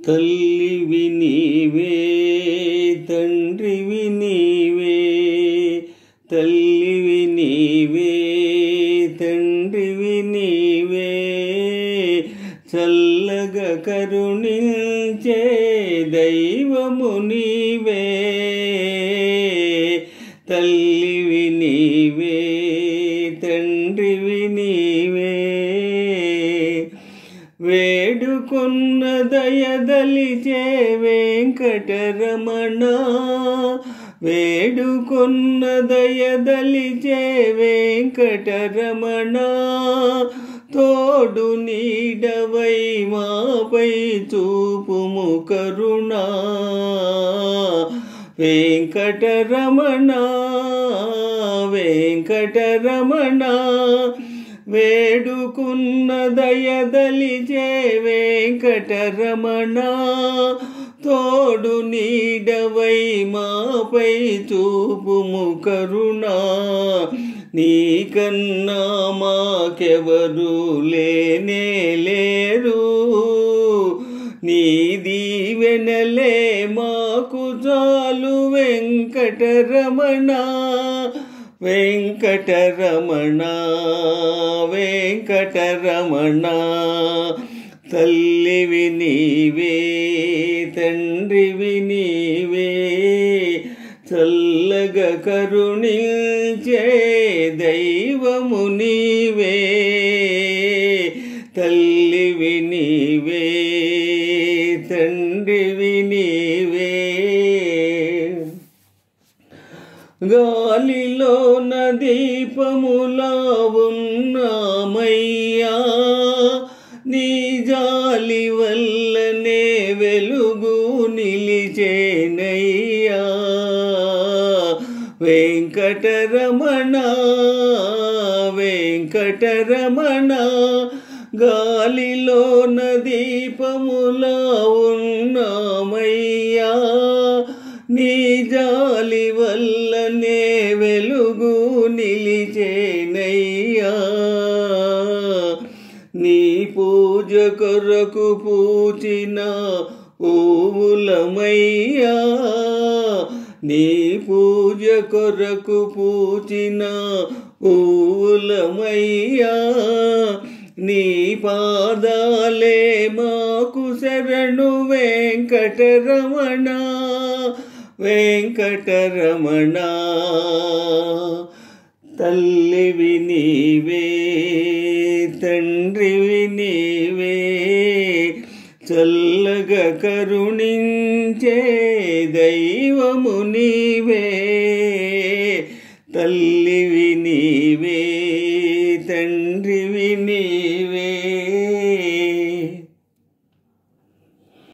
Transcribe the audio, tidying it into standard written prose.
తల్లివి నీవే తండ్రివి నీవే, తల్లివి నీవే తండ్రివి నీవే, చల్లగా కరుణించే దైవము నీవే, తల్లివి నీవే తండ్రివి నీవే. వేడుకొన్న దయదలిచే వెంకటరమణ, వేడుకొన్న దయదలిచే వెంకటరమణ, తోడు నీడవై మాపై చూపుము కరుణా, వెంకటరమణ వెంకటరమణ. వేడుకున్న దయదలిచే వెంకటరమణ, తోడు నీడవై మాపై చూపుము కరుణా, నీకన్నా మాకెవరు లేనే లేరు, నీ దీవెనలే మాకు చాలు వెంకటరమణ, వెంకటరమణ వెంకటరమణ. తల్లివి నీవే తండ్రివి నీవే, చల్లగా కరుణించే దైవము నీవే, తల్లివి నీవే తండ్రివి నీవే. గాలిలోన దీపములా ఉన్నామయ్యా, నీ జాలి వల్లనే వెలుగు నిలిచేనయ్యా, వెంకటరమణ వెంకటరమణ. గాలిలోన దీపములా ఉన్నామయ్యా, నీ జాలి వల్లనే వెలుగు నిలిచేనయ్యా, నీ పూజ కొరకు పూచిన పువ్వులమయ్యా, నీ పూజ కొరకు పూచిన పువ్వులమయ్యా, నీ పాదాలే మాకు శరణు వెంకటరమణ, వెంకటరమణ. తల్లివి నీవే తండ్రివి నీవే, చల్లగా కరుణించే దైవము నీవే, తల్లివి నీవే తండ్రివి నీవే.